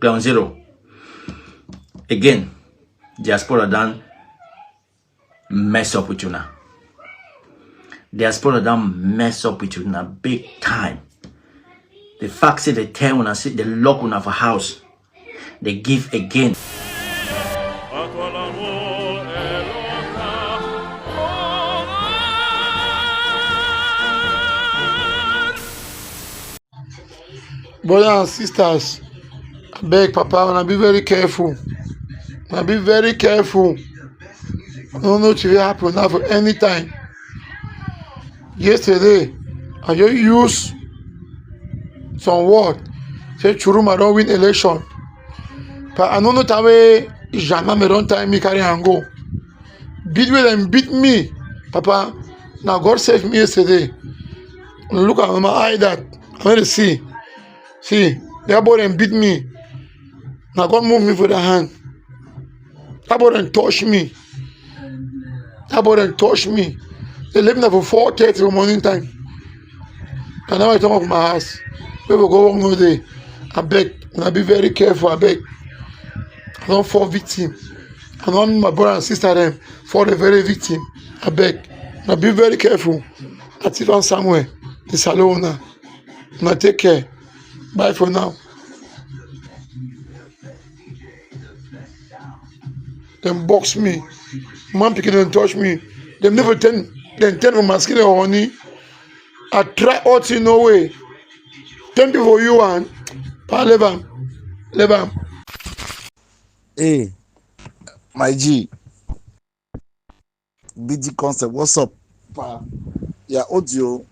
ground zero. Again, diaspora done mess up with you now. Diaspora done mess up with you now big time. The fact that they tell when I see the lock on of a house, they give again. Brothers and sisters, I beg Papa, and I be very careful. I be very careful. I don't know what will happen now for any time. Yesterday, I just use some word. Say Churuma don't win election. But I don't know that way Jana me don't time me carry and go. Beat me and beat me. Papa, now God saved me yesterday. Look at my eye that I'm going to see. See, that boy and beat me. Now God move me for the hand. That boy and touch me. That boy and touch me. They left me for 4:30 for morning time. And now I come up my house. We will go home no day. I beg. And I be very careful. I beg. I don't fall victim. I don't my brother and sister them for the very victim. I beg. And I be very careful. I sit on somewhere. The salon now. And I take care. Bye for now. Them box me. Man picking them touch me. Them never turn from my skin or honey. I try out in no way. 10 people for you and leave them. Hey, my G. BG concept, what's up? Your audio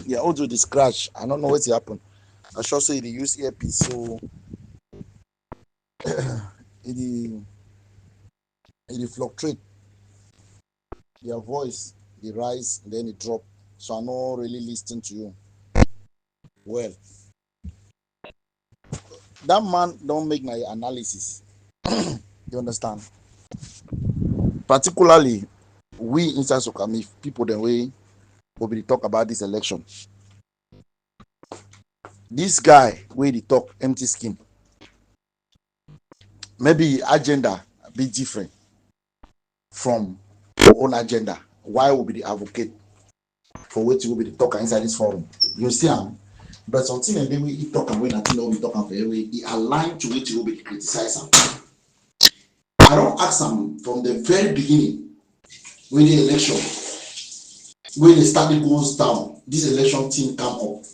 is scratch. I don't know what happened. I sure say they use earpiece, so it fluctuate. Your voice, it rise, then it drop. So I not really listening to you. Well, that man don't make my analysis. You understand? Particularly, we inside Sokami, people the way will be talk about this election. This guy where they talk empty skin. Maybe agenda be different from your own agenda. Why will be the advocate for what you will be the talker inside this forum? You see him? But something and then we talk and when nothing will be talking for every he aligned to which you will be criticized. I don't ask him from the very beginning when the election, when the study goes down, this election team come up.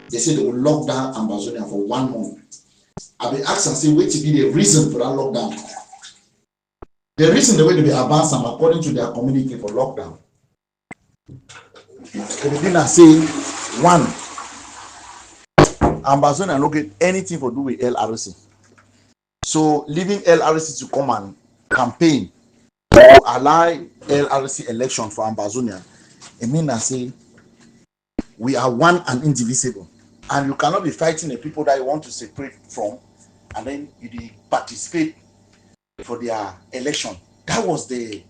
They say they will lock down Ambazonia for 1 month. I've been asked and say, what to be the reason for that lockdown? The reason the way to be advanced according to their community for lockdown. The beginner say, 1, Ambazonia don't get anything to do with LRC. So leaving LRC to come and campaign to allow LRC election for Ambazonia, it means I say we are one and indivisible. And you cannot be fighting the people that you want to separate from and then you participate for their election. That was the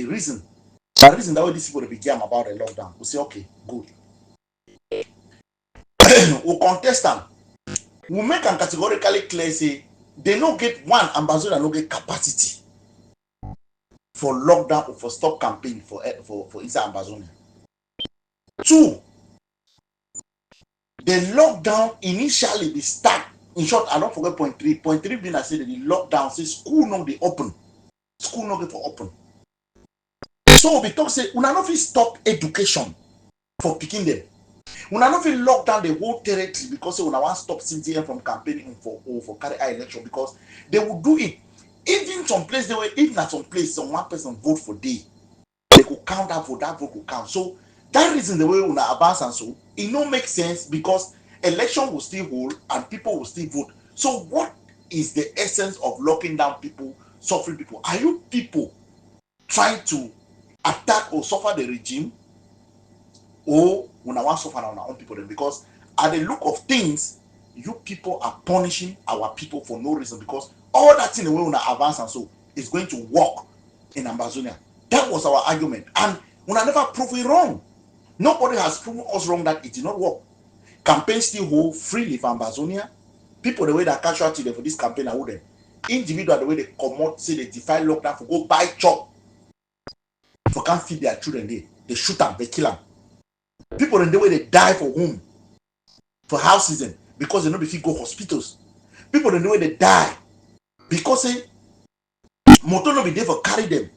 reason. The reason that way these people began about the lockdown. We say, okay, good. We'll contest them. We make them categorically clear say they don't get one Ambazonia no get capacity for lockdown or for stop campaign for inside Ambazonia. 2, the lockdown initially be start. In short, I don't forget point 3. Point 3 being I say that the lockdown says school not be open. School not get for open. So we talk say una not fit stop education for picking them. Una not fit lock down the whole territory because una want stop CTM from campaigning for carry out election because they will do it. Even some place they were even at some place some one person vote for day. They could count that vote, that vote could count. So that reason the way una advance and so it don't make sense because election will still hold and people will still vote. So what is the essence of locking down people, suffering people? Are you people trying to attack or suffer the regime, or when I want to suffer on our own people? Then because at the look of things, you people are punishing our people for no reason because all that in the way when I advance and so is going to work in Ambazonia. That was our argument, and when I never prove it wrong. Nobody has proven us wrong that it did not work. Campaign still hold freely for Ambazonia. People the way that casualty for this campaign are wooden. Individual the way they come out, say they defy lockdown for go buy chop. For can't feed their children, they shoot them, they kill them. People in the way they die for home, for houses, and because they know if you go hospitals. People in the way they die because say motor no be there for carry them,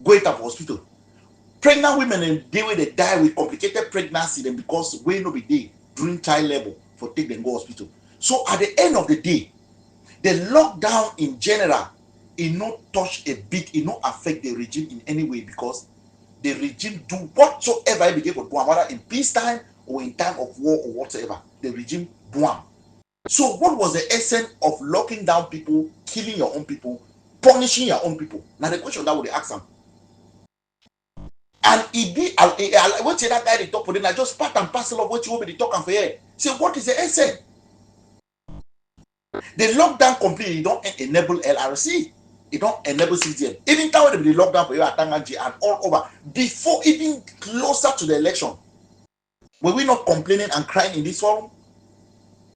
go into hospital. Pregnant women in the way they die with complicated pregnancy, then because we no be there during child labor for take them go hospital. So at the end of the day, the lockdown in general, it not touch a bit, it not affect the regime in any way because the regime do whatsoever it begin to do, whether in peacetime or in time of war or whatever, the regime do them. So what was the essence of locking down people, killing your own people, punishing your own people? Now the question that would ask them. And it be, I won't say that guy they talk for them, I just part and parcel of what you will be talking for here. Say what is the essence? The lockdown completely don't enable LRC. It don't enable CDM. Even time when they be lockdown for you at Tanganji and all over, before even closer to the election, were we not complaining and crying in this forum?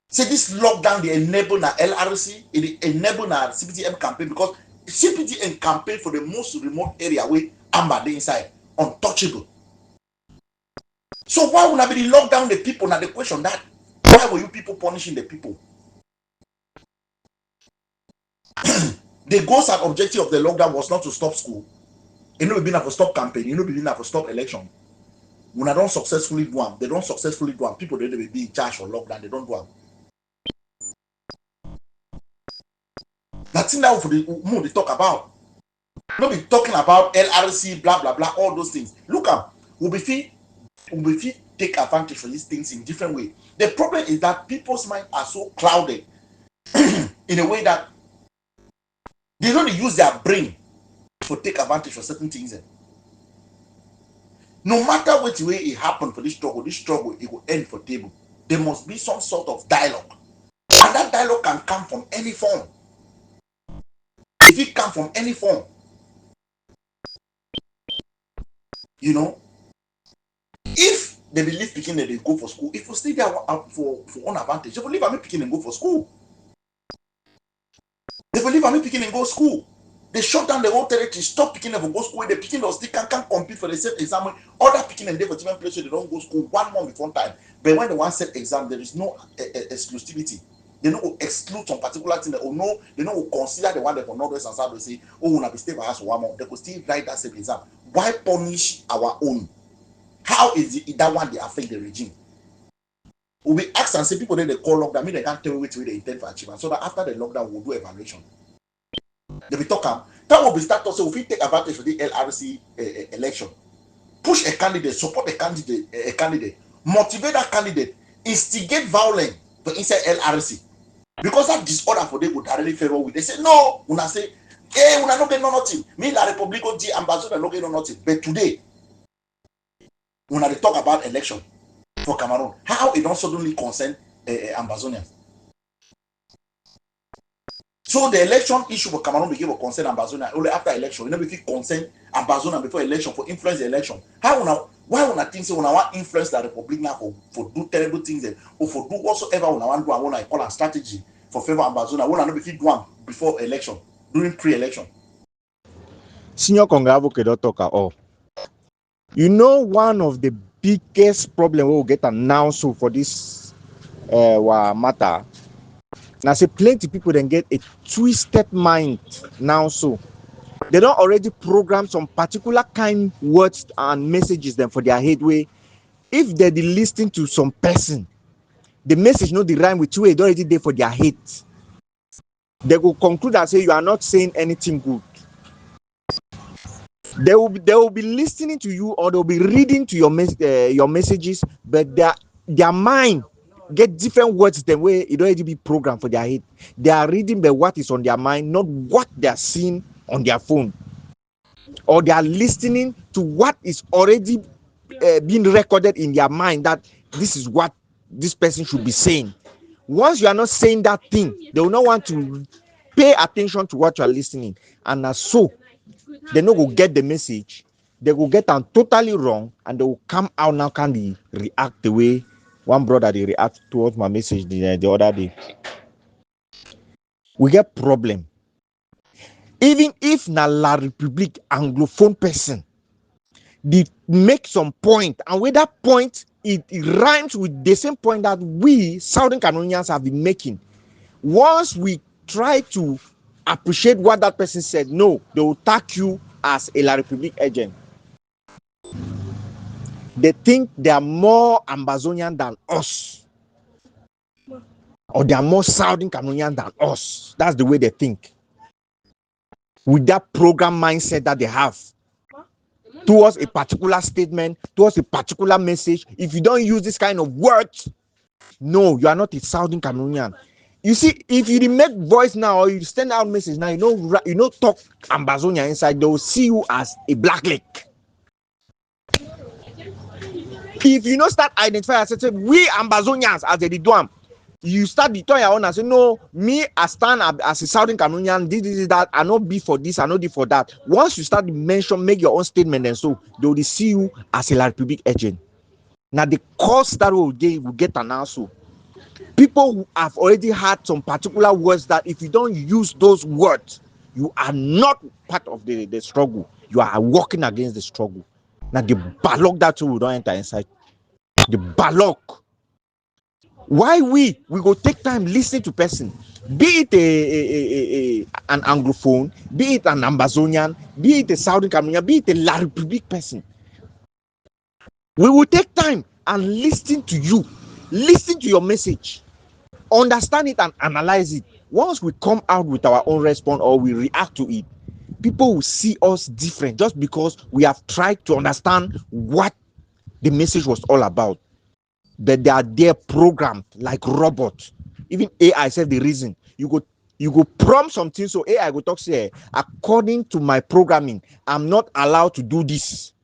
Say this lockdown, they enable na LRC, it enable na CPTM campaign because CPTM campaign for the most remote area where Amba dey inside, untouchable. So why would I be lock down the people? Now the question that why were you people punishing the people? The goals and objective of the lockdown was not to stop school. It not be for stop campaign. It not be for stop election. When I don't successfully do them, they don't successfully do them. People they be in charge for lockdown. They don't do them. That's now for the more they talk about. Not be talking about LRC, blah blah blah, all those things. Look up, we'll be take advantage of these things in different ways. The problem is that people's minds are so clouded in a way that they don't use their brain to take advantage of certain things. No matter which way it happened for this struggle it will end for table. There must be some sort of dialogue, and that dialogue can come from any form. If it comes from any form, you know, if they believe picking that they go for school, if you stay there for own advantage, they believe I'm picking and go for school. They believe I'm picking and go school. They shut down the whole territory, stop picking and go school. They picking or still can't compete for the same exam. Other picking and they for different places, they don't go school 1 month before time. But when they want set exam, there is no exclusivity. They don't exclude some particular thing or no, they don't consider the one that for Northwest and South. They say, oh, when I be stay for us for 1 month, they could still write that same exam. Why punish our own? How is it that one they affect the regime? We will ask and say people then they call lockdown, I mean they can't tell you which way they intend for achievement. So that after the lockdown, we'll do evaluation. They will talk that will be start also if we take advantage of the LRC election, push a candidate, support a candidate, motivate that candidate, instigate violence to inside LRC. Because that disorder for them would directly favor with. They say no, when I say, hey, when I don't get no nothing, me la Republico di Ambazonia no get no nothing. But today, when I talk about election for Cameroon, how it don't suddenly concern Ambazonia. So the election issue for Cameroon became a concern Ambazonia only after election. You know, if it concern Ambazonia before election for influence the election. Why when I think so when I want influence the Republic now for do terrible things or for do whatsoever when I want to do I want to call a strategy for favor Ambazonia when I know if it do one before election, during pre-election. Senior Congavo cannot talk at all. You know, one of the biggest problem we will get announced for this matter. Now, say plenty people then get a twisted mind now. So they don't already program some particular kind words and messages then for their headway. If they're listening to some person, the message not the rhyme with you, it already there for their hate. They will conclude and say you are not saying anything good. They will be listening to you or they'll be reading to your messages, but their mind get different words the way it already be programmed for their head. They are reading by what is on their mind, not what they are seeing on their phone, or they are listening to what is already being recorded in their mind that this is what this person should be saying. Once you are not saying that thing, they will not want to pay attention to what you are listening, and as so they no go get the message. They will get them totally wrong, and they will come out now can they react the way one brother they react towards my message the other day. We get problem. Even if na La Republique Anglophone person, they make some point, and with that point, it rhymes with the same point that we Southern Cameroonians have been making. Once we try to appreciate what that person said, no, they will tag you as a La Republique agent. They think they are more Ambazonian than us, or they are more Southern Cameroonian than us. That's the way they think. With that program mindset that they have towards a particular statement, towards a particular message, if you don't use this kind of words, no, you are not a Southern Cameroonian. You see, if you make voice now or you send out message now, you know talk Ambazonia inside, they will see you as a black lake. If you don't start identifying as say we Ambazonians as they do them, you start the turn your own and say no, me I stand as a Southern Cameroonian, this that, I not be for this, I not be for that. Once you start to mention, make your own statement, and so they will see you as a La Republique agent. Now the cost that will get announced. So people who have already had some particular words that if you don't use those words, you are not part of the struggle. You are working against the struggle. Now the ballock that too will don't enter inside. The ballock. Why we go take time listening to person, be it an Anglophone, be it an Ambazonian, be it a Southern Cameroonian, be it a La Republique person. We will take time and listen to you, listen to your message, understand it and analyze it. Once we come out with our own response or we react to it, people will see us different just because we have tried to understand what the message was all about. But they are there programmed like robots. Even AI said the reason. You go prompt something so AI go talk say, according to my programming, I'm not allowed to do this.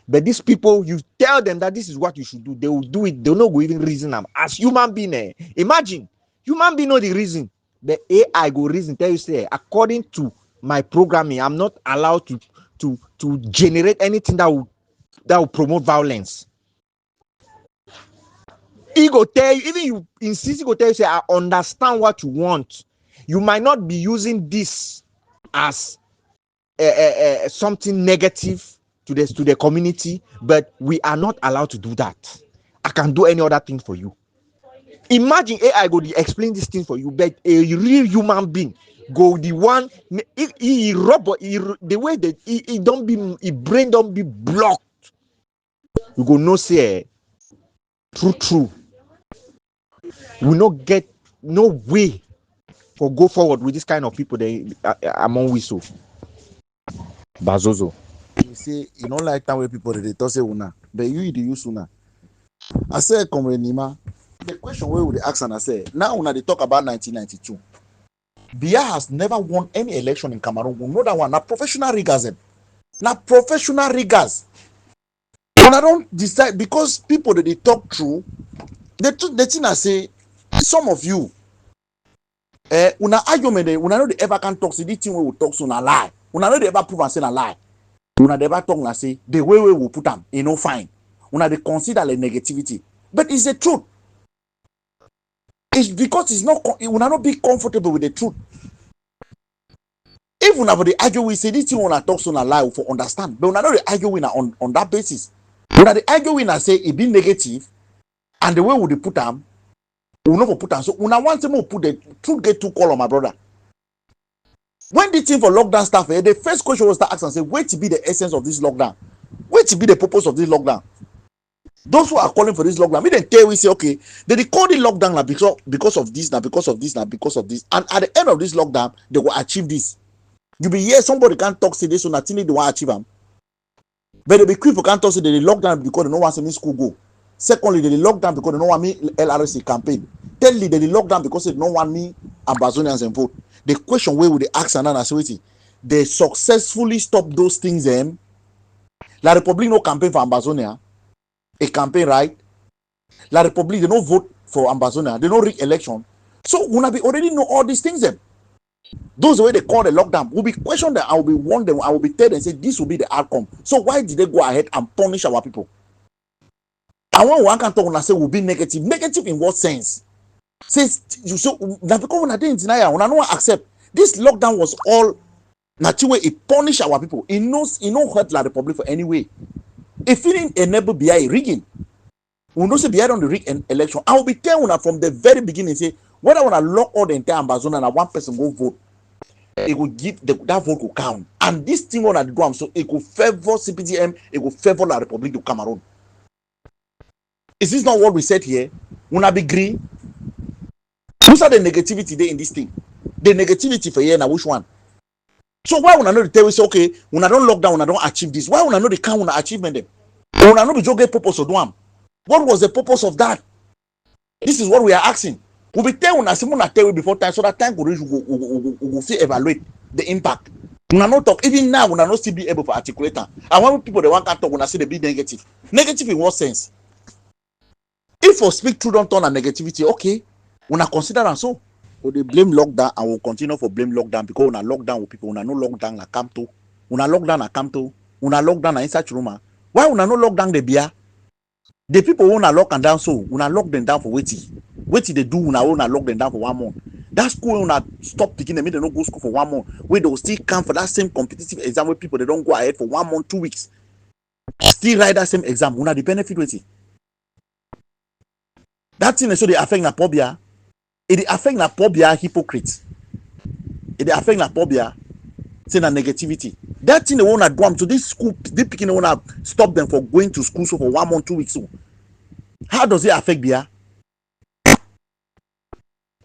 But these people, you tell them that this is what you should do, they will do it. They'll not go even reason them. As human being, imagine human being know the reason. The AI go reason tell you say, according to my programming, I'm not allowed to generate anything that will promote violence. He go tell you, even you insist, he go tell you say, I understand what you want. You might not be using this as something negative to the community, but we are not allowed to do that. I can do any other thing for you. Imagine AI go explain this thing for you, but a real human being go the one he robot the way that he don't be his brain don't be blocked. You go no say true. We not get no way for go forward with this kind of people they among we so. Bazozo. You say you don't like that way people they talk say una, but you the use una. I say Comrade Nima, the question where would they ask and I say now una they talk about 1992. Biya has never won any election in Cameroon. We know that one. Now professional riggers. Now professional riggers. Una don't decide because people that they talk through. The thing I say, some of you, una argument, una know they ever can talk. See this thing we will talk so na lie. Una know they ever prove and say na lie. Una never talk and say the way we will put them, you know, fine. Una they consider like negativity, but it's the truth. It's because it's not. Una not be comfortable with the truth. If una for the argue we say this thing una talk so na lie for understand, but una know they argue we on that basis. Una the argue we na say it be negative, and the way we put them, we not for put them. So una want to put the truth get too call on my brother. When the thing for lockdown stuff, the first question was to ask and say, where to be the essence of this lockdown? Where to be the purpose of this lockdown? Those who are calling for this lockdown, we then tell we say, okay, they call the lockdown now because of this, now because of this, now because of this. And at the end of this lockdown, they will achieve this. You be here, somebody can't talk say this, so nothing they want to achieve them. But they be quick for can't talk say they lockdown because they don't want to me school go. Secondly, they lockdown because they don't want me LRC campaign. Thirdly, they lockdown because they don't want me Ambazonians and vote. The question where would they ask and answer, they successfully stop those things. La Republic no campaign for Ambazonia, a campaign right. La Republic they no vote for Ambazonia, they no re-election. So when we already know all these things. Those way they call the lockdown will be questioned. I will be warned them. I will be told and say this will be the outcome. So why did they go ahead and punish our people? And when one can talk, when I say will be negative. Negative in what sense? Says you so now because when I didn't deny, when I don't accept this lockdown was all natural. It punish our people. It knows hurt la Republic for any way. If it didn't enable Biya rigging, we know say Biya on the rig election. I will be telling you from the very beginning say whether I want to lock all the entire Ambazonia and one person go vote, it will give that vote will count. And this thing on the ground, so it will favor CPTM, it will favor la Republic of Cameroon. Is this not what we said here? Una be agree? Who's the negativity there in this thing? The negativity for here now, which one? So why when I know the tell we say okay, when I don't lock down, when I don't achieve this, why when I know the count when I achievement them? When I know the joke purpose of one, what was the purpose of that? This is what we are asking. We'll be telling us when I tell you before time, so that time we will see evaluate the impact. When I not talk, even now when I not still be able to articulate that. And when people they want to talk when I say they be negative. Negative in what sense? If for speak true don't turn a negativity, okay, when I consider and so. So they blame lockdown and will continue for blame lockdown because when I lockdown with people, when I no lockdown la come to, when I lockdown la come to, when I lockdown la inside room. Why when I no lockdown the Biya? The people who na lock and down so when I lock them down for waiting they do when I lock them down for 1 month. That school when I stop taking them, they don't go school for 1 month. Where they will still come for that same competitive exam where people they don't go ahead for 1 month, 2 weeks. Still write that same exam. When I the benefit waiting. That thing so they affect na pobia. It affect na pobia hypocrites. It affect na pobia say na negativity. That thing they want to do to this school, they picking want to stop them for going to school so for 1 month, 2 weeks. So how does it affect Biya?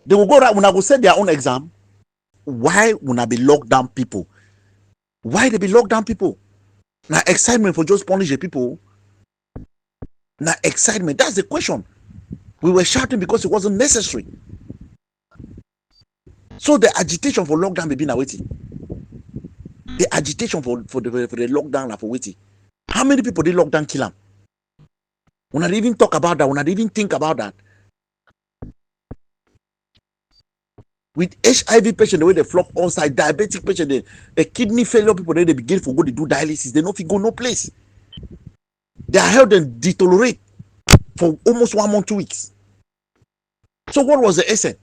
They will go right when I go set their own exam. Why when I be locked down people? Why they be locked down people? Now excitement for just punish the people. Now excitement. That's the question. We were shouting because it wasn't necessary. So the agitation for lockdown be now waiting. The agitation for the lockdown for waiting. How many people did lockdown kill them? When I even talk about that, when I even think about that. With HIV patient, the way they flop on side, diabetic patient, the kidney failure people, they begin for go to do dialysis, they don't go no place. They are held and deteriorate for almost 1 month, 2 weeks. So what was the essence?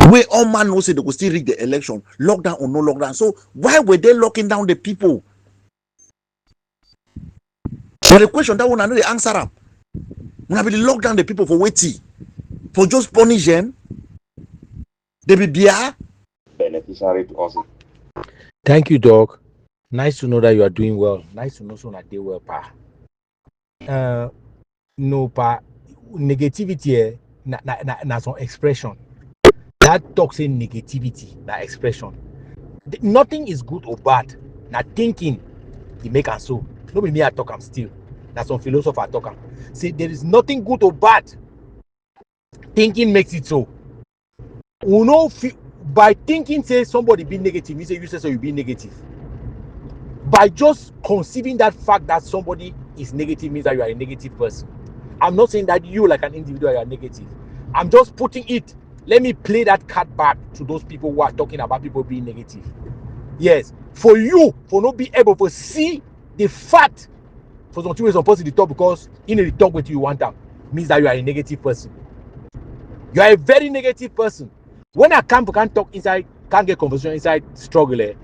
Where all man knows they could still rig the election, lockdown or no lockdown. So why were they locking down the people? But the question that one I know the answer up. When I be lock down the people for waiting, for just punish them, they be Biya. Beneficiary to us. Thank you, Doc. Nice to know that you are doing well. Nice to know so that they well, pa. No, pa. Negativity, na some expression. That talk say negativity, that expression. Nothing is good or bad. Now thinking, he make us so. Nobody me I talk am still. That's some philosopher talk am. Say there is nothing good or bad. Thinking makes it so. We know by thinking say somebody be negative, you say you say so you be negative. By just conceiving that fact that somebody is negative means that you are a negative person. I'm not saying that you like an individual you are negative. I'm just putting it. Let me play that card back to those people who are talking about people being negative. Yes, for you, for not be able to see the fact for some two ways some person to talk because in the talk with you want them means that you are a negative person. You are a very negative person. When I can't talk inside, can't get conversation inside struggle,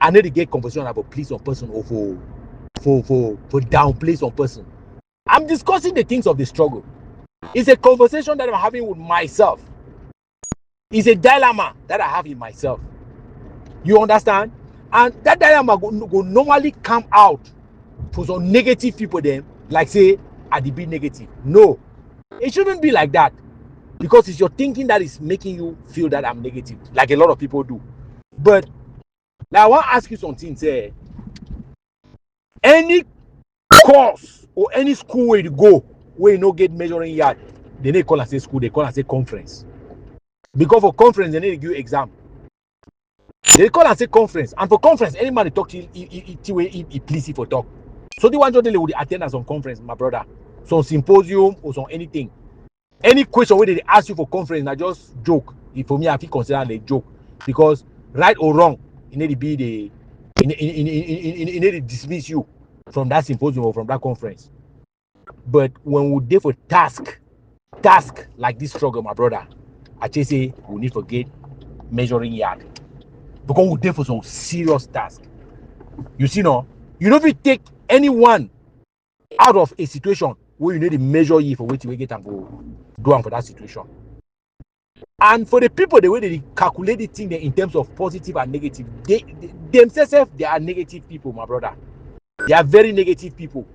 I need to get conversation about please some person or for downplay some person. I'm discussing the things of the struggle. It's a conversation that I'm having with myself. It's a dilemma that I have in myself. You understand? And that dilemma go normally come out for some negative people then, like say, I did be negative. No, it shouldn't be like that. Because it's your thinking that is making you feel that I'm negative, like a lot of people do. But now I want to ask you something, say, any course or any school where you go, where you no get measuring yard, they need call and say school, they call and say conference. Because for conference, they need to give you exam. They call and say conference. And for conference, any man they talk to he please for talk. So the one just they would attend at some conference, my brother. Some symposium or some anything. Any question where they ask you for conference, I just joke. For me, I feel considered a joke. Because right or wrong, it need to be the it need to dismiss you from that symposium or from that conference. But when we there for task like this struggle, my brother, I just say we need to get measuring yard because we there for some serious task. You see, no, you know if you take anyone out of a situation where you need to measure you for what you get and go do and for that situation. And for the people, the way they calculate the thing in terms of positive and negative, they themselves they are negative people, my brother. They are very negative people.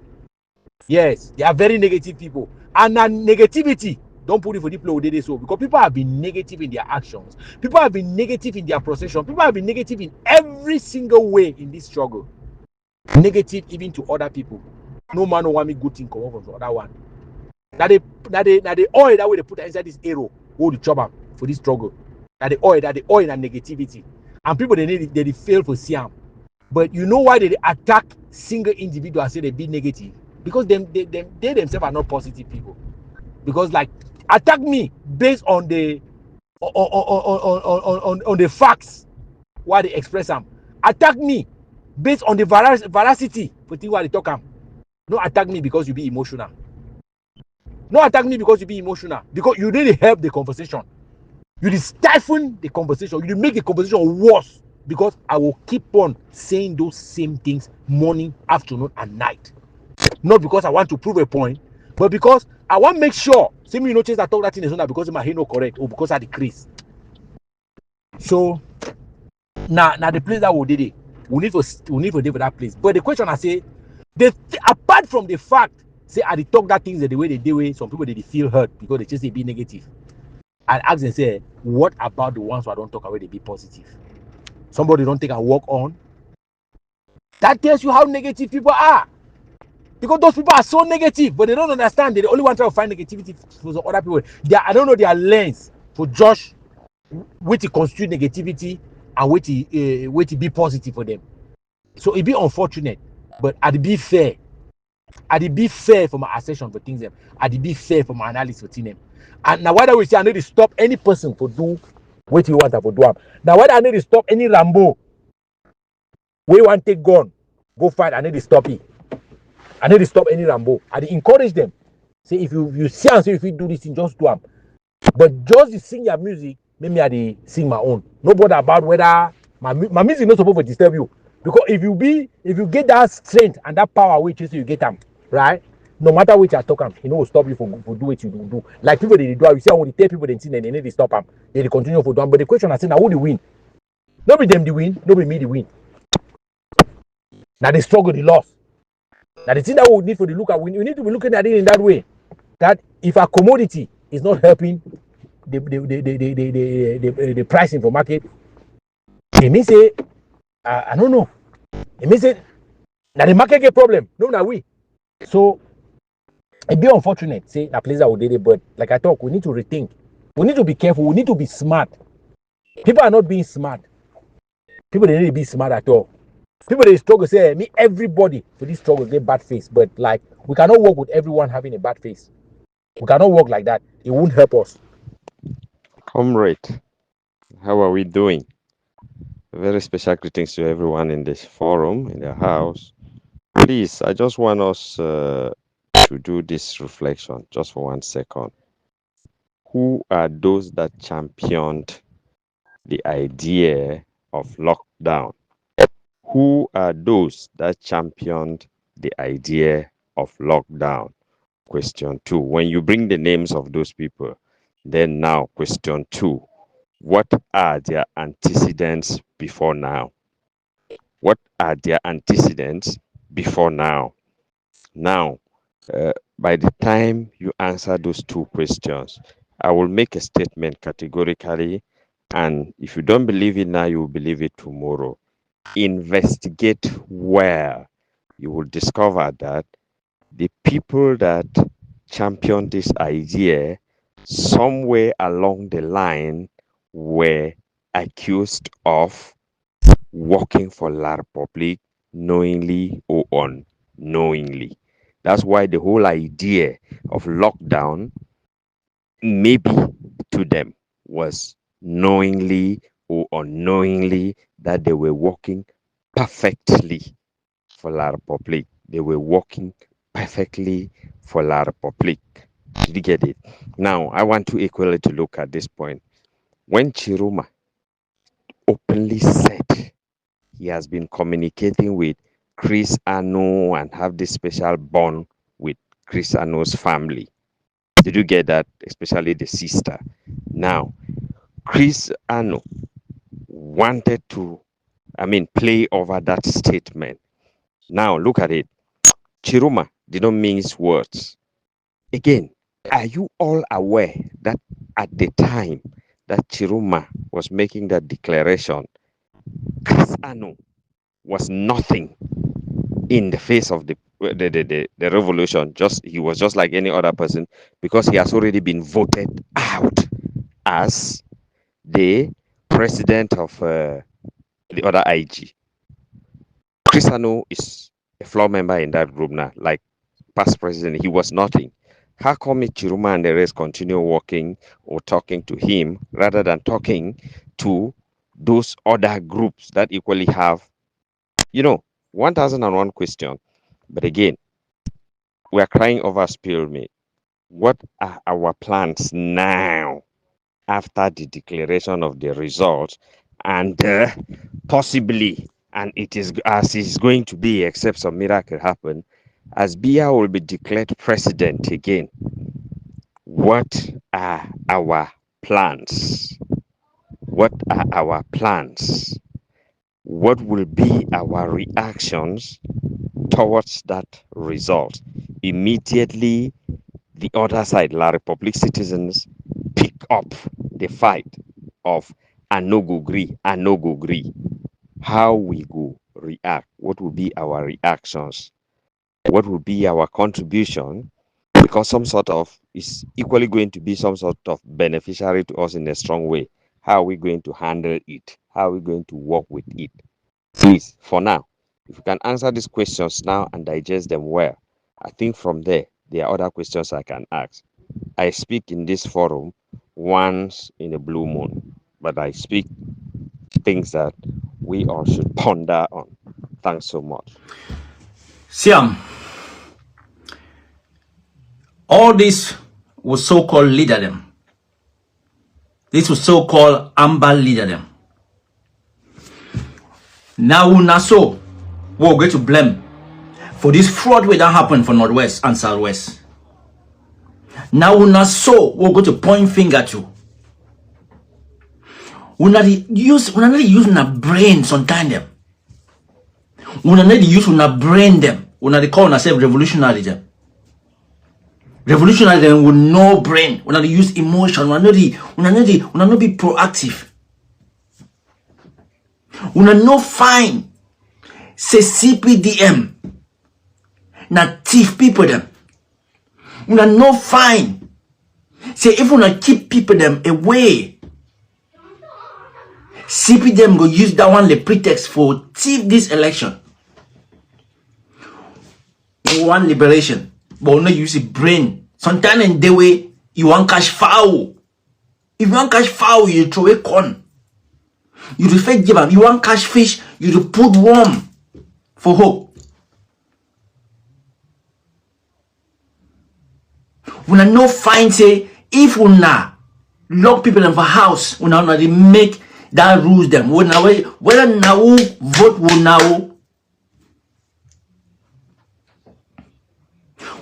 Yes, they are very negative people. And that negativity, don't put it for the people who did it so because people have been negative in their actions, people have been negative in their procession, people have been negative in every single way in this struggle. Negative even to other people. No man no want me good thing come up from the other one. Now the oil that way they put inside this arrow, hold the trouble for this struggle. That the oil and negativity. And people they fail for Siam. But you know why they attack single individual and say they be negative? Because they themselves are not positive people. Because like attack me based on the on the facts why they express them. Attack me based on the veracity for things why they talk them. No attack me because you be emotional. No attack me because you be emotional. Because you really help the conversation. You stifle the conversation. You make the conversation worse. Because I will keep on saying those same things morning, afternoon, and night. Not because I want to prove a point, but because I want to make sure. See me, you notice I talk that thing is not because my head no correct or because I decrease. So now the place that we did it, we need to deal with that place. But the question I say, apart from the fact, say I talk that things the way they do it, some people they feel hurt because they just say be negative. I ask them say, what about the ones who I don't talk about they be positive? Somebody don't think I work on. That tells you how negative people are. Because those people are so negative, but they don't understand. They only want to find negativity for some other people. I don't know their lens for Josh, where to constitute negativity and where to be positive for them. So it be unfortunate, but I'd be fair. I'd be fair for my assertion for things them. I'd be fair for my analysis for things them. And now why do we say I need to stop any person for do what you want to do? Now why do I need to stop any Rambo? Where you want to take gun, go fight. I need to stop it. I need to stop any Rambo. I encourage them. Say if you see and say if you do this thing, just do them. But just to sing your music, maybe I sing my own. No bother about whether my music is not supposed to disturb you. Because if you get that strength and that power which is you get them, right? No matter which I talk them, he will stop you for do what you do. Like people they do, you see when they tell people they need to stop them, they continue for doing. But the question I say now who they win? Not be them the win, not be me the win. Now they struggle, the loss. Now the thing that we need for the look at, we need to be looking at it in that way. That if a commodity is not helping the pricing for market, it means say I don't know. It means say now the market get problem. No, now we. So it be unfortunate. Say a place that we did it, but like I talk, we need to rethink. We need to be careful. We need to be smart. People are not being smart. People they need to be smart at all. People they struggle say me everybody for this struggle get bad face, but like we cannot work with everyone having a bad face. We cannot work like that. It won't help us. Comrade, how are we doing? Very special greetings to everyone in this forum, in the house. Please, I just want us to do this reflection just for 1 second. Who are those that championed the idea of lockdown? Who are those that championed the idea of lockdown? Question 2. When you bring the names of those people, then now question 2. What are their antecedents before now? What are their antecedents before now? Now, by the time you answer those 2 questions, I will make a statement categorically, and if you don't believe it now, you will believe it tomorrow. Investigate well. You will discover that the people that championed this idea somewhere along the line were accused of working for La Republique knowingly or unknowingly. That's why the whole idea of lockdown, maybe to them, was knowingly or unknowingly that they were working perfectly for La Republique. They were working perfectly for La République. Did you get it? Now, I want to equally to look at this point. When Chiruma openly said he has been communicating with Chris Ano and have this special bond with Chris Ano's family. Did you get that? Especially the sister. Now, Chris Ano wanted to, play over that statement. Now, look at it. Chiruma did not mince words. Again, are you all aware that at the time that Chiruma was making that declaration, Chris Ano was nothing in the face of the revolution. He was just like any other person because he has already been voted out as the president of the other IG. Chris Ano is a floor member in that group now, like past president. He was nothing. How come Chiruma and the rest continue working or talking to him rather than talking to those other groups that equally have, 1001 question? But again, we are crying over spearmint. What are our plans now after the declaration of the results and possibly, and it is as is going to be, except some miracle happen, as Biya will be declared president again? What are our plans? What are our plans? What will be our reactions towards that result? Immediately, the other side, La Republic citizens, pick up the fight of I no go gree, I no go gree. How we go react? What will be our reactions? What will be our contribution? Because some sort of is equally going to be some sort of beneficiary to us in a strong way. How are we going to handle it? How are we going to work with it? Please, for now, if you can answer these questions now and digest them well, I think from there are other questions I can ask. I speak in this forum once in a blue moon, but I speak things that we all should ponder on. Thanks so much. Siam, all this was so-called leader them. This was so-called Amba leader them. Now Naso we're going to blame for this fraud way that happened for Northwest and Southwest. Now Naso we're going to point finger to. We not use our brain sometimes them. We not use our brain them. We not call ourselves revolutionary them. Revolutionary them with no brain. We not use emotion. We not be proactive. We not find say CPDM na thief people them. We not find say if we not keep people them away, CPDM go use that one the pretext for thief this election. We want liberation, but we not use the brain. Sometimes in the way you want cash foul. If you want cash foul, you throw a corn. You reflect give them. You want catch fish, you put worm for hope. When I no find say if we not lock people in for house, we not make that rules them. Whether now vote will now.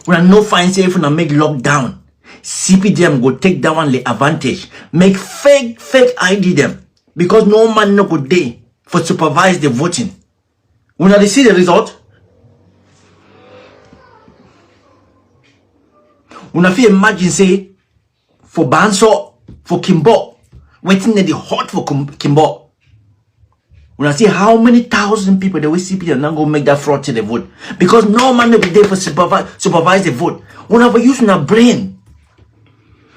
When I no find say if we not make lockdown, CPDM go take that one the advantage, make fake ID them. Because no man no good day for supervise the voting. When I see the result, when I feel imagine say for Banso, for Kimbo, waiting in the hot for Kimbo. When I see how many thousand people they will see people now go make that fraud to the vote. Because no man will be there for supervise the vote. When I use my brain,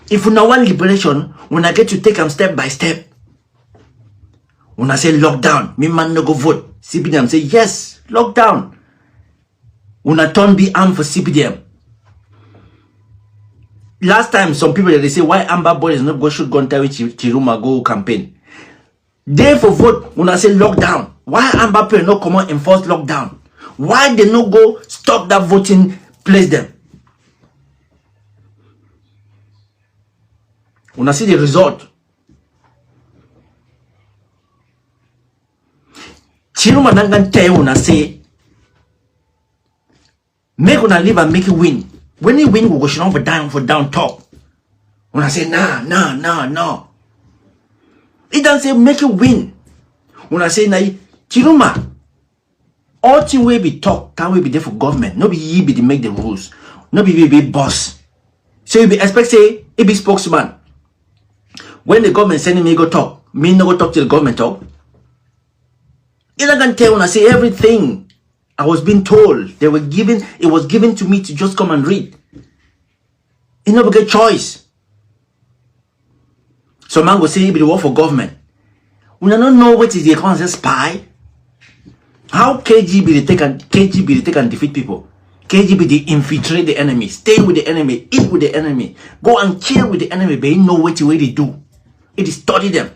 if we now want liberation, when I get to take them step by step. When I say lockdown, me man no go vote. CPDM say yes, lockdown. When I turn be armed for CPDM. Last time some people they say why Amba boys not go shoot gun with Chiruma go campaign. They for vote when I say lockdown. Why Amba people no come out enforce lockdown? Why they no go stop that voting place them. When I see the result, Chiruma Nangan tell when I say, make una live and make it win. When you win, we go shit for down top. When I say nah. It doesn't say make it win. When I say nah, Chiruma, all thing will be talk, can we be there for government? No be ye be to make the rules. No be boss. So you be expect say it be spokesman. When the government sending me go talk, me no go talk to the government talk. You not gonna tell when I say everything I was being told. They were given, it was given to me to just come and read. You never get choice. So man go say be the work for government. We don't know what is the economy say spy. How KGB they take and defeat people? KGB they infiltrate the enemy, stay with the enemy, eat with the enemy, go and kill with the enemy, but you know what they do. It is study them.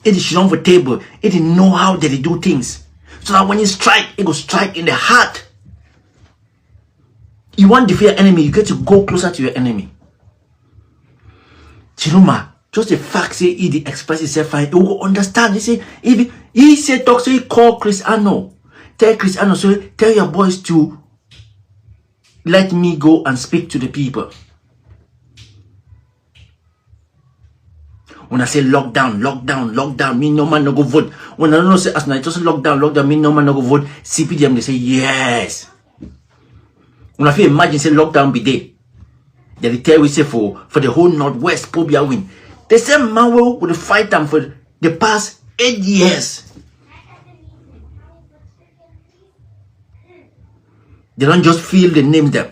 It is sit on the table. It is know how they do things. So that when you strike, it will strike in the heart. You want to defeat your enemy, you get to go closer to your enemy. Chiruma, just the fact say he express himself fine, he will understand. He say, if he say talk, so he call Cristiano. Tell Cristiano, so tell your boys to let me go and speak to the people. When I say lockdown, me no man no go vote. When I don't say as I just lockdown, me no man no go vote. CPDM they say yes. When I feel imagine say lockdown be there, they tell we say for the whole Northwest Pobia win. The same man will fight them for the past 8 years. They don't just feel the name them.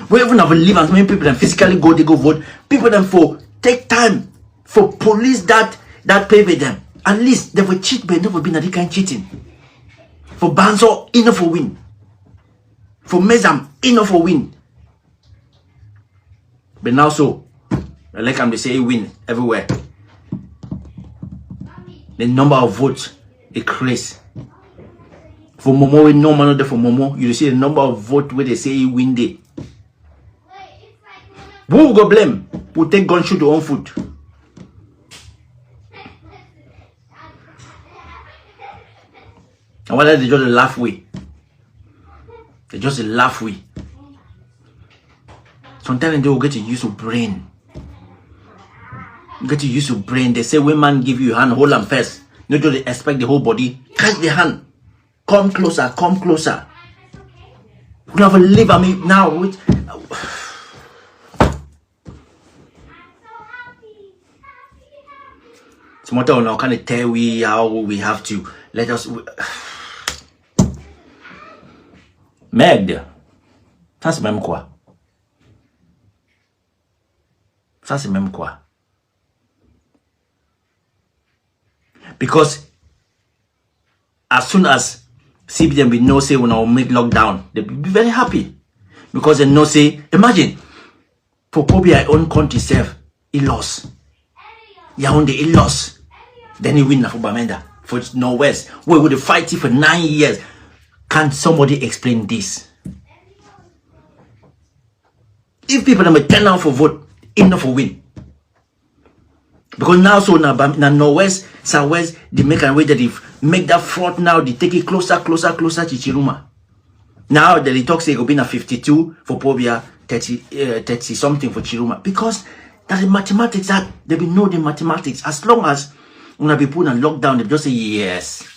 We even have a live and many people that physically go, they go vote. People them for take time for police that pay with them. At least they will cheat, but never been that kind of cheating. For Banzo, enough for win. For Mezam, enough for win. But now so, like I'm they say win everywhere. The number of votes increase. For Momo, we no man there for Momo. You see the number of votes where they say win day. Who will go blame? Who take gun shoot their own foot? And whether they just laugh way. They just laugh way. Sometimes they will get to use your brain. You get to use your brain. They say when man give you a hand, hold them first. You don't just expect the whole body. Catch the hand. Come closer, come closer. We have to live on me now. With so what now can I tell we how we have to let us Meg, ça c'est même quoi? Ça c'est même quoi? Because as soon as CBDM will know say when I will make lockdown, they will be very happy. Because they know say, imagine, for probably our own country self, he lost. Yaounde, he lost. Then he win for Bamenda, for Northwest. We would fight for 9 years. Can somebody explain this? If people may turn out for vote, enough for win. Because now so now Northwest, Southwest, they make a way that if make that fraud now, they take it closer to Chiruma. Now they talk say it will be na 52 for Pobia, 30 something for Chiruma. Because that's the mathematics that they be know the mathematics. As long as when be put on lockdown, they just say yes.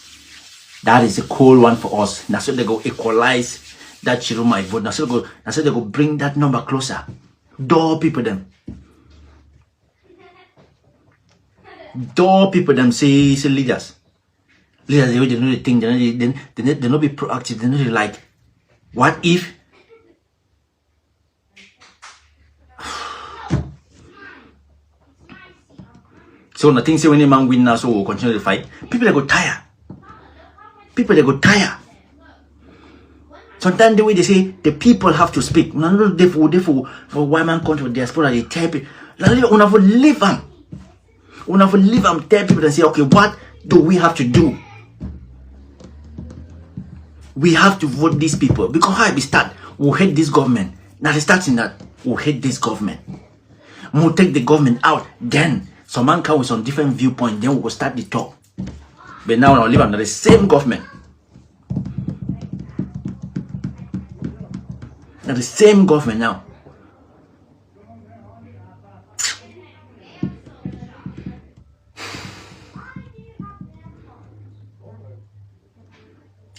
That is a cool one for us. Now so they go equalize that Chiruma vote. Now so they go bring that number closer. Door people them say leaders. Leaders they know the thing. They not be proactive. They not like what if. So nothing say when a man win now, so we'll continue the fight. People they go tire. People they go tire. Sometimes the way they say the people have to speak. No, for white man country diaspora they tell people. We have to live them. We have to live them. Tell people and say, okay, what do we have to do? We have to vote these people because how we start. we'll hate this government. Now they starting that we'll hate this government. We'll take the government out. Then some man come with some different viewpoint. Then we'll start the talk. But now we'll live under the same government. Now the same government now.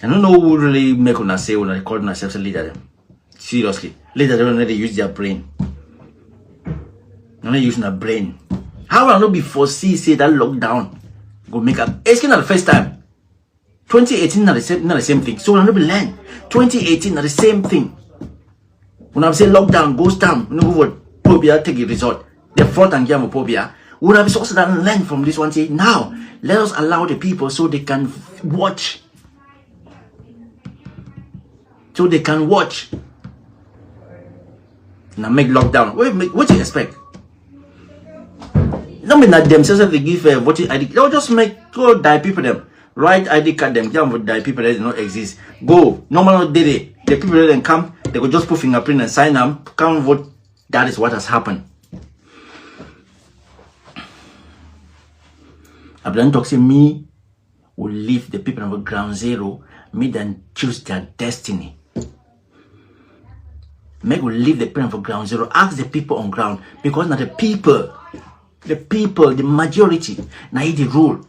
I don't know who really make una say when they call themselves a leader. Seriously. Leader, they don't need to use their brain. They're not using their brain. How will I not be foresee say that lockdown go make up? It's not the first time. 2018 not the same thing. So we'll not be learn. 2018 not the same thing. When I'm saying lockdown goes down, you know what Pobia take a result. The front and game of Pobia. When I'm supposed to learn from this one, say now let us allow the people so they can watch. So they can watch. Now make lockdown. What do you expect? Don't mean that themselves they give voting ID. They'll just go die people them. Right ID card them. Can't vote die people that do not exist. Go. Normal day. The people that then come, they go just put fingerprint and sign them. Can't vote. That is what has happened. Abraham talks say me will leave the people of ground zero. Me then choose their destiny. Make will leave the people for ground zero. Ask the people on ground, because now the people, the majority, now the rule,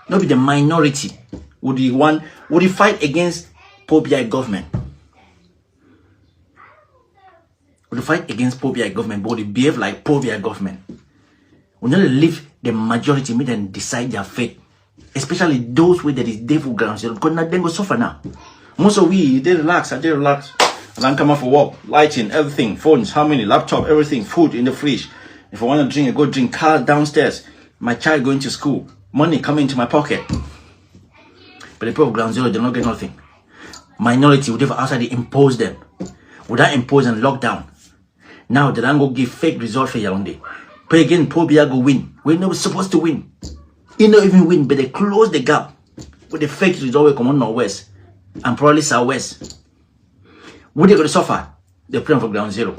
not be the minority. Would you fight against Pobia government? Would you fight against Pobia government, but would you behave like Pobia government? We not leave the majority, make them decide their fate, especially those where there is devil ground zero, because not then go suffer now. Most of they relax. And I'm coming for work, lighting, everything, phones, how many, laptop, everything, food in the fridge. If I want to drink, I go drink. Car downstairs. My child going to school. Money coming into my pocket. But the people of ground zero, they don't get nothing. Minority, whatever outside they impose them. Without imposing lockdown. Now they don't go give fake result for Yaoundé. But again, Pobia go win. We're not supposed to win. He not even win, but they close the gap. With the fake result will come on northwest. And probably southwest. What are they going to suffer? They're playing for ground zero.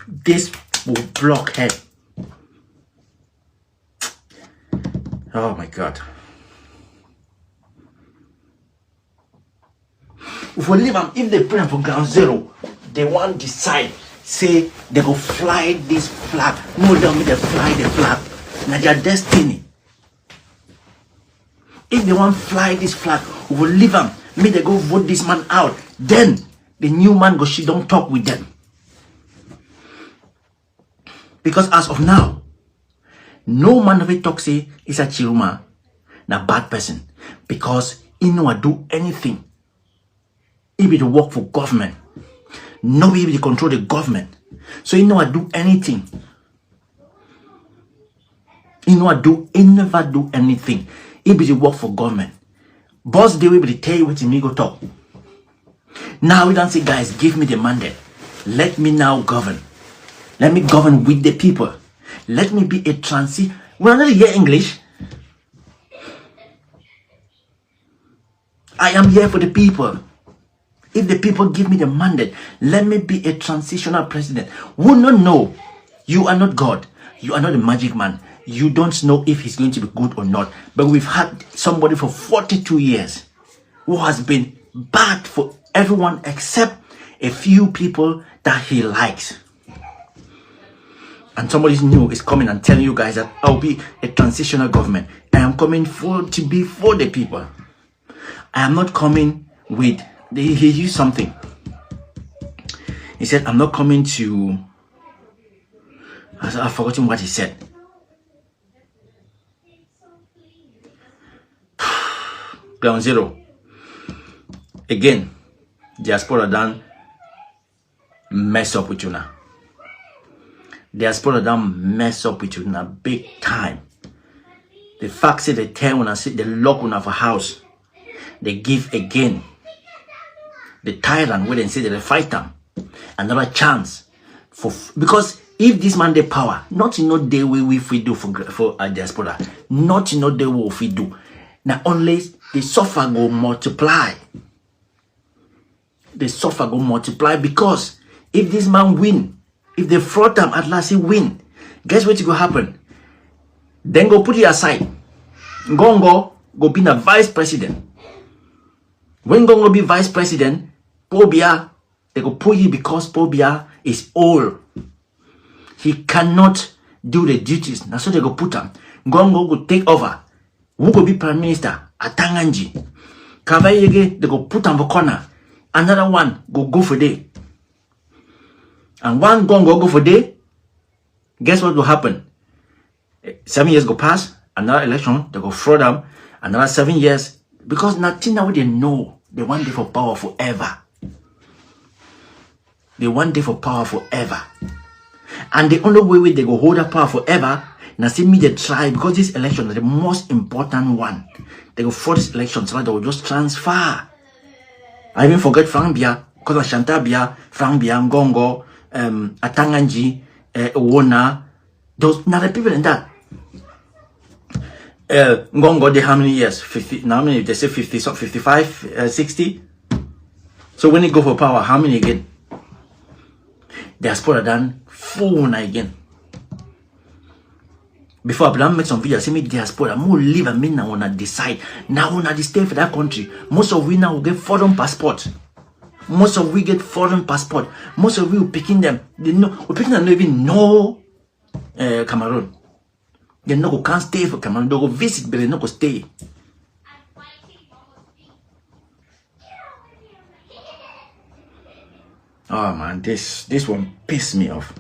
This will block head. Oh my God. If we leave them, if they playing for ground zero, they won't decide. Say they go fly this flag. No, they'll make them fly the flag. Now their destiny. If they want fly this flag, we will leave them. May they go vote this man out. Then the new man go, she don't talk with them. Because as of now, no man of it talk say is a Chiruma, na bad person. Because he know I do anything. He be to work for government. Nobody be to control the government. So he know I do anything. He know he never do anything. He be to work for government. Boss they will be to tell you what me go talk. Now we don't say, guys, give me the mandate. Let me now govern. Let me govern with the people. Let me be a transi. We're not here English. I am here for the people. If the people give me the mandate, let me be a transitional president. Who not know? You are not God. You are not a magic man. You don't know if he's going to be good or not. But we've had somebody for 42 years who has been bad for everyone except a few people that he likes. And somebody new is coming and telling you guys that I'll be a transitional government. I am coming to be for the people. I am not coming with... He used something. He said, I'm not coming to... I've forgotten what he said. Ground zero. Again, diaspora done mess up with you now. Diaspora done mess up with you now big time. The fact that they tell when I say they lock on of a house, they give again. The tyrant wait and say that they fight them. Another chance for because if this man the power, not you know the way we do for a diaspora, not you know the way we do. Now unless the suffer go multiply. the suffer go multiply, because if this man win, if they fraud them at last he win, guess what will happen? Then go put it aside. Gongo go be the vice president. When Gongo be vice president, Biya, they go put you because Biya is old. He cannot do the duties. That's so they go put him. Gongo go take over. Who go be prime minister? Atanganji. Kavayege, they go put him for corner. Another one go for day. And one Gongo go for day. Guess what will happen? 7 years go past. Another election, they go fraud them. Another 7 years. Because nothing now they know. They want day for power forever. They want day for power forever. And the only way they go hold that power forever, now see me they try, because this election is the most important one. They go for this election, so they will just transfer. I even forget Frank Biya, because of Shanta Biya, Frank Biya, Ngongo, Atanganji, Owona, those now the people in that. Ngongo, they how many years? 50, now how many? They say 50, so 55, 60. So when they go for power, how many again? Diaspora done phone again. Before I make some videos, say me diaspora, more live and me now wanna decide. Now wanna stay for that country. Most of we now will get foreign passport. Most of we get foreign passport. Most of we will picking them. They know we picking them don't even know Cameroon. They know who can't stay for Cameroon. They go visit, but they no go stay. Oh man, this one pissed me off.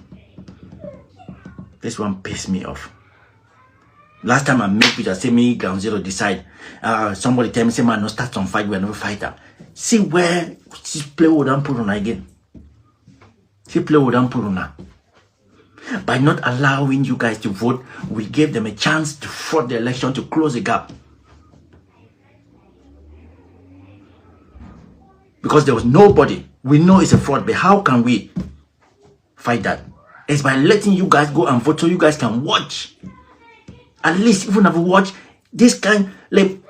This one pissed me off. Last time I make with say me Ground Zero decide. Somebody tell me say man no start some fight, we are no fighter. See where she play with them put on again. She play with them put on. By not allowing you guys to vote, we gave them a chance to fraud the election, to close the gap. Because there was nobody. We know it's a fraud, but how can we fight that? It's by letting you guys go and vote so you guys can watch. At least even if you watch this kind, like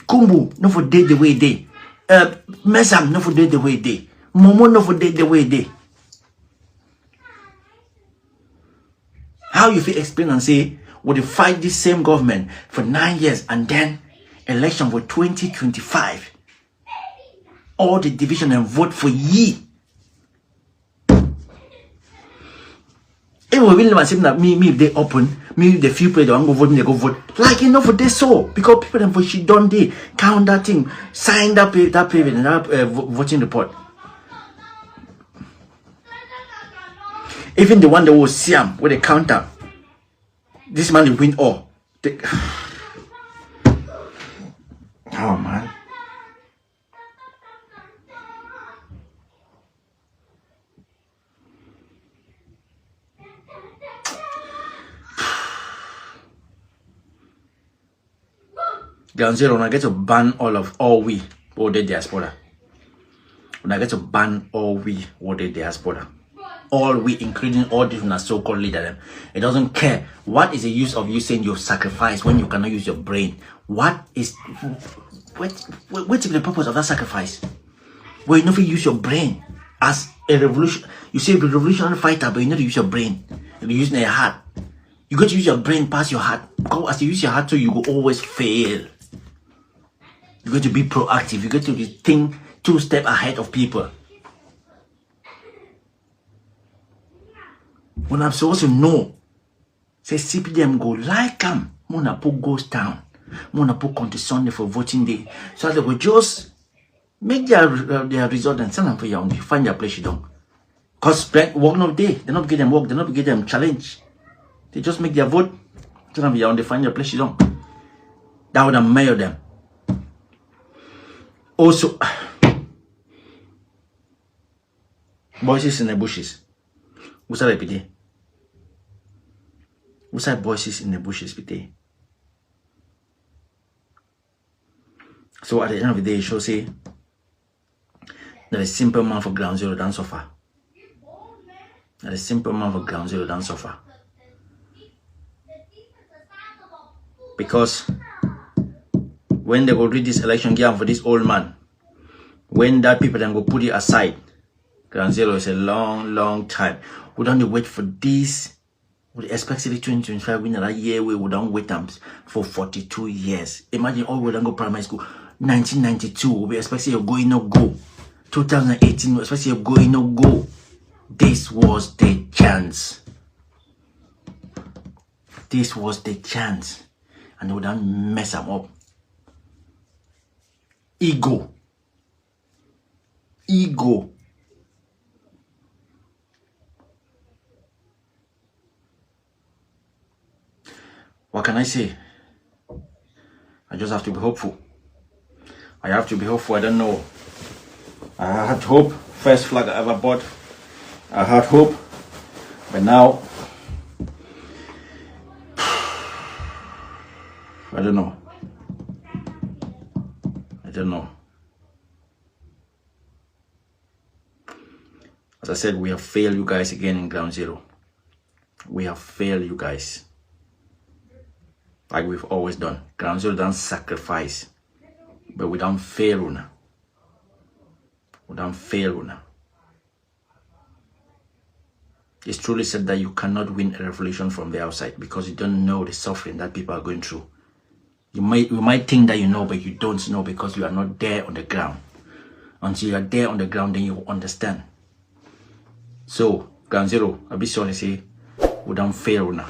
Kumbu, no for day the way they. Mesam, no for day the way they. Momo, no for day the way they. How you feel explain and say, would you fight this same government for 9 years and then election for 2025? All the division and vote for ye. If we really say that me if they open, me if the few people they want to vote, they go vote. Like enough for this so because people them for she done they count that thing, sign that paper and that voting report. Even the one that will see him with a counter, this man will win all. Oh man. Ground Zero, when I get to ban all we or the diaspora. When I get to ban all we or the diaspora. All we, including all different so-called leaders. It doesn't care. What is the use of you saying you sacrifice when you cannot use your brain? What is the purpose of that sacrifice? Where you never use your brain as a revolution. You say a revolutionary fighter, but you need to use your brain. You use your heart. You got to use your brain past your heart. Because as you use your heart, so you will always fail. You got to be proactive. You got to think 2 steps ahead of people. When I'm supposed to know, say CPDM go like them. Mona put goes down. Mona put country Sunday for voting day. So they will just make their result and send them for you. Find their place you don't. Because work no day. They not get them work. They not get them challenge. They just make their vote. Send them for you. They find their place you don't. That would have mayor them. Also, voices in the bushes. What's that repeat? What's that voices in the bushes repeat? So at the end of the day, it should say that a simple man for Ground Zero don't suffer. That a simple man for Ground Zero don't suffer. Because when they go read this election game for this old man, When that people then go put it aside, ground zero is a long time. We don't wait for this. We expect the 2025 winner that year. We don't wait them for 42 years. Imagine all we don't go primary school. 1992, we expect you're going no go. 2018, we expect you're going no go. This was the chance. This was the chance. And we don't mess them up. Ego. What can I say? I just have to be hopeful. I have to be hopeful. I don't know. I had hope. First flag I ever bought. I had hope. But now, I don't know. As I said, we have failed you guys again in ground zero. We have failed you guys. Like we've always done. Ground zero don't sacrifice. But we don't fail now. It's truly said that you cannot win a revolution from the outside because you don't know the suffering that people are going through. You might think that you know, but you don't know because you are not there on the ground. Until you are there on the ground, then you will understand. So, ground zero, I'll be sorry to say, we don't fail now.